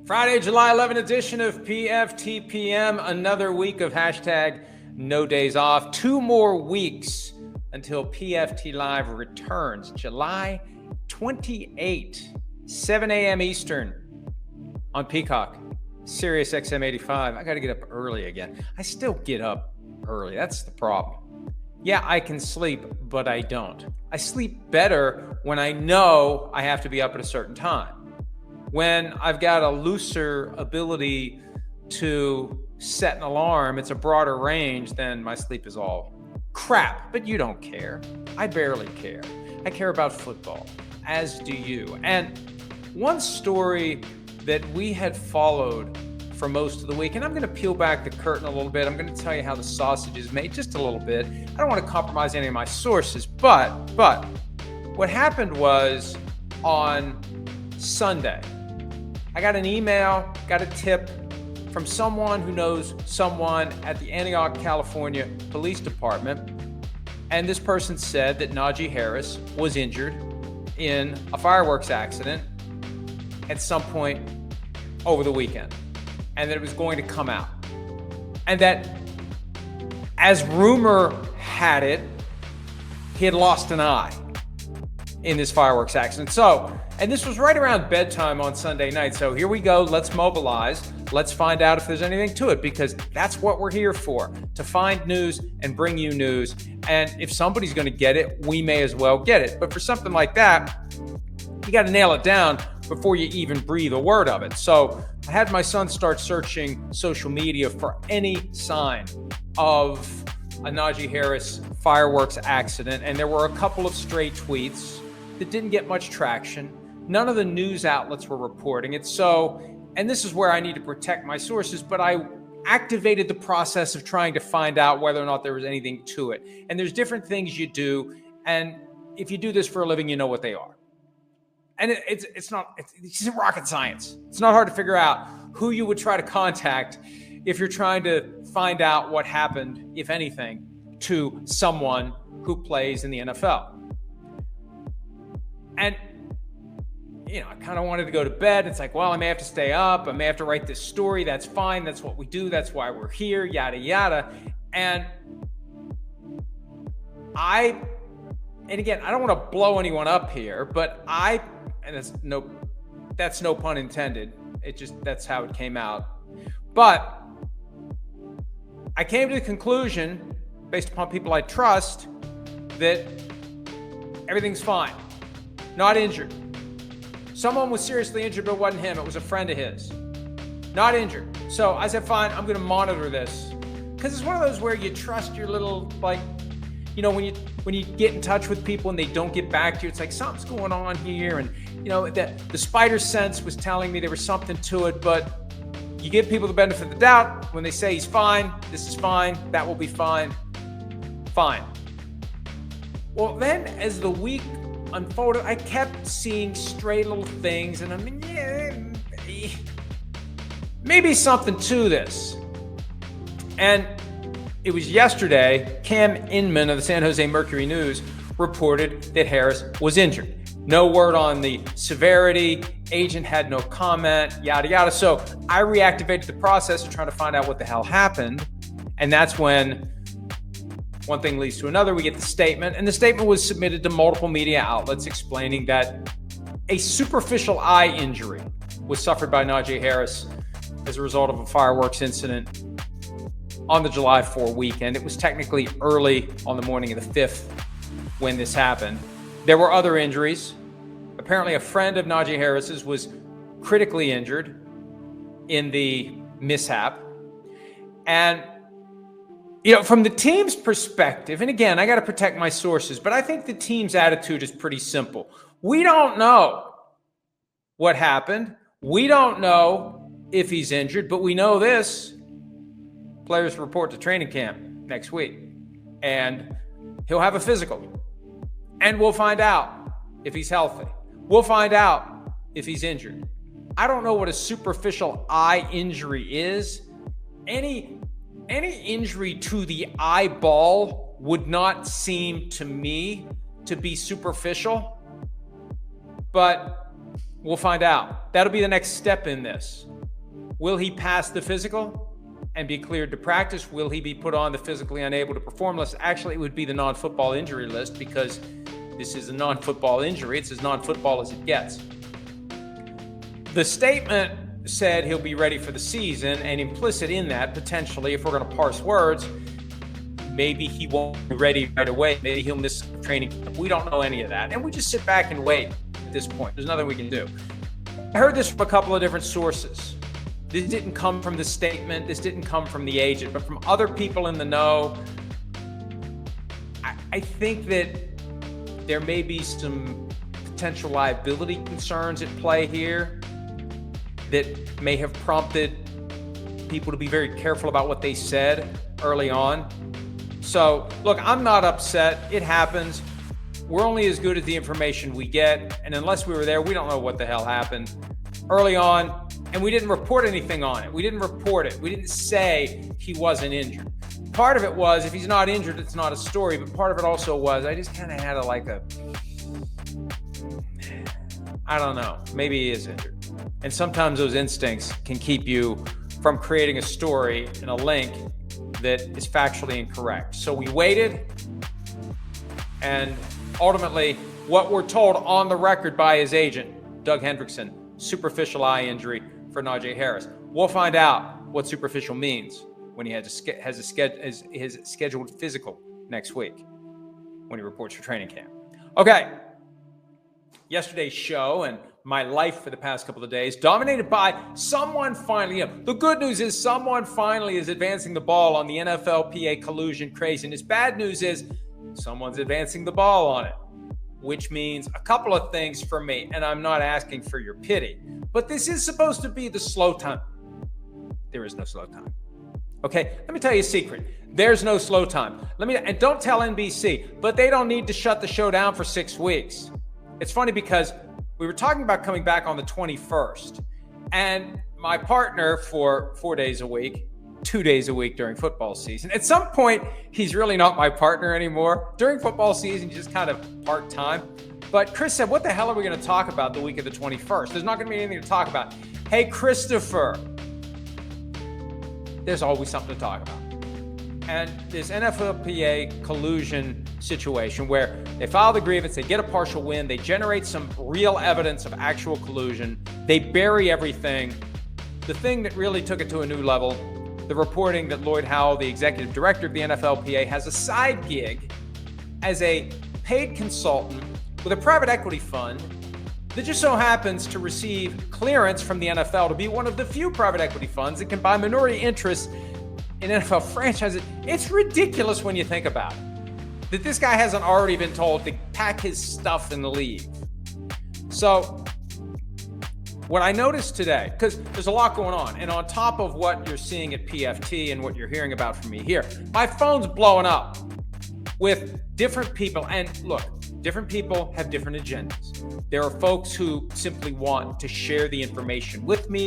Friday, July 11th edition of PFT PM. Another week of hashtag no days off. 2 more weeks until PFT Live returns. July 28, 7 a.m. Eastern on Peacock, Sirius XM 85. I got to get up early again. I still get up early. That's the problem. Yeah, I can sleep, but I don't. I sleep better when I know I have to be up at a certain time. When I've got a looser ability to set an alarm, it's a broader range, then my sleep is all crap. But you don't care. I barely care. I care about football, as do you. And one story that we had followed for most of the week, and I'm going to peel back the curtain a little bit. I'm going to tell you how the sausage is made just a little bit. I don't want to compromise any of my sources, but what happened was on Sunday, I got an email, got a tip from someone who knows someone at the Antioch, California Police Department. And this person said that Najee Harris was injured in a fireworks accident at some point over the weekend, and that it was going to come out. And that, as rumor had it, he had lost an eye in this fireworks accident. And this was right around bedtime on Sunday night. So here we go. Let's mobilize. Let's find out if there's anything to it, because that's what we're here for, to find news and bring you news. And if somebody's going to get it, we may as well get it. But for something like that, you got to nail it down before you even breathe a word of it. So I had my son start searching social media for any sign of a Najee Harris fireworks accident. And there were a couple of stray tweets that didn't get much traction. None of the news outlets were reporting it. So, and this is where I need to protect my sources, but I activated the process of trying to find out whether or not there was anything to it. And there's different things you do. And if you do this for a living, you know what they are. And it's not rocket science. It's not hard to figure out who you would try to contact if you're trying to find out what happened, if anything, to someone who plays in the NFL. And I kind of wanted to go to bed. It's like, well, I may have to stay up. I may have to write this story. That's fine. That's what we do. That's why we're here, yada, yada. And again, I don't want to blow anyone up here, but that's no pun intended. That's how it came out. But I came to the conclusion, based upon people I trust, that everything's fine. Not injured. Someone was seriously injured, but it wasn't him. It was a friend of his. Not injured. So I said, fine, I'm going to monitor this. Because it's one of those where you trust your little, when you get in touch with people and they don't get back to you, it's like something's going on here. And, the spider sense was telling me there was something to it. But you give people the benefit of the doubt. When they say he's fine, this is fine, that will be fine. Fine. Well, then as the week unfolded, I kept seeing stray little things, and maybe something to this. And it was yesterday, Cam Inman of the San Jose Mercury News reported that Harris was injured. No word on the severity, agent had no comment, yada, yada. So I reactivated the process of trying to find out what the hell happened. And that's when one thing leads to another. We get the statement, and the statement was submitted to multiple media outlets explaining that a superficial eye injury was suffered by Najee Harris as a result of a fireworks incident on the July 4 weekend. It was technically early on the morning of the 5th when this happened. There were other injuries. Apparently, a friend of Najee Harris's was critically injured in the mishap. And from the team's perspective, and again, I got to protect my sources, but I think the team's attitude is pretty simple. We don't know what happened. We don't know if he's injured, but we know this. Players report to training camp next week, and he'll have a physical. And we'll find out if he's healthy. We'll find out if he's injured. I don't know what a superficial eye injury is. Any injury to the eyeball would not seem to me to be superficial, but we'll find out. That'll be the next step in this. Will he pass the physical and be cleared to practice? Will he be put on the physically unable to perform list? Actually, it would be the non-football injury list because this is a non-football injury. It's as non-football as it gets. The statement said he'll be ready for the season, and implicit in that, potentially, if we're going to parse words, maybe he won't be ready right away. Maybe he'll miss training camp. We don't know any of that. And we just sit back and wait at this point. There's nothing we can do. I heard this from a couple of different sources. This didn't come from the statement. This didn't come from the agent, but from other people in the know. I think that there may be some potential liability concerns at play here that may have prompted people to be very careful about what they said early on. So, look, I'm not upset. It happens. We're only as good as the information we get. And unless we were there, we don't know what the hell happened early on. And we didn't report anything on it. We didn't report it. We didn't say he wasn't injured. Part of it was, if he's not injured, it's not a story. But part of it also was, I just kind of had I don't know, maybe he is injured. And sometimes those instincts can keep you from creating a story and a link that is factually incorrect. So we waited, and ultimately, what we're told on the record by his agent, Doug Hendrickson, superficial eye injury for Najee Harris. We'll find out what superficial means when he has his scheduled physical next week when he reports for training camp. Okay. Yesterday's show and my life for the past couple of days dominated by someone finally. The good news is someone finally is advancing the ball on the NFLPA collusion craziness. Bad news is someone's advancing the ball on it, which means a couple of things for me. And I'm not asking for your pity, but this is supposed to be the slow time. There is no slow time. Okay, let me tell you a secret. There's no slow time. And don't tell NBC, but they don't need to shut the show down for 6 weeks. It's funny because we were talking about coming back on the 21st, and my partner for 4 days a week, 2 days a week during football season. At some point, he's really not my partner anymore. During football season, just kind of part-time. But Chris said, what the hell are we going to talk about the week of the 21st? There's not going to be anything to talk about. Hey, Christopher, there's always something to talk about. And this NFLPA collusion situation where they file the grievance, they get a partial win, they generate some real evidence of actual collusion, they bury everything. The thing that really took it to a new level, the reporting that Lloyd Howell, the executive director of the NFLPA, has a side gig as a paid consultant with a private equity fund that just so happens to receive clearance from the NFL to be one of the few private equity funds that can buy minority interests in NFL franchises. It's ridiculous when you think about it, that this guy hasn't already been told to pack his stuff and leave. So what I noticed today, because there's a lot going on, and on top of what you're seeing at PFT and what you're hearing about from me here, my phone's blowing up with different people. And look, different people have different agendas. There are folks who simply want to share the information with me.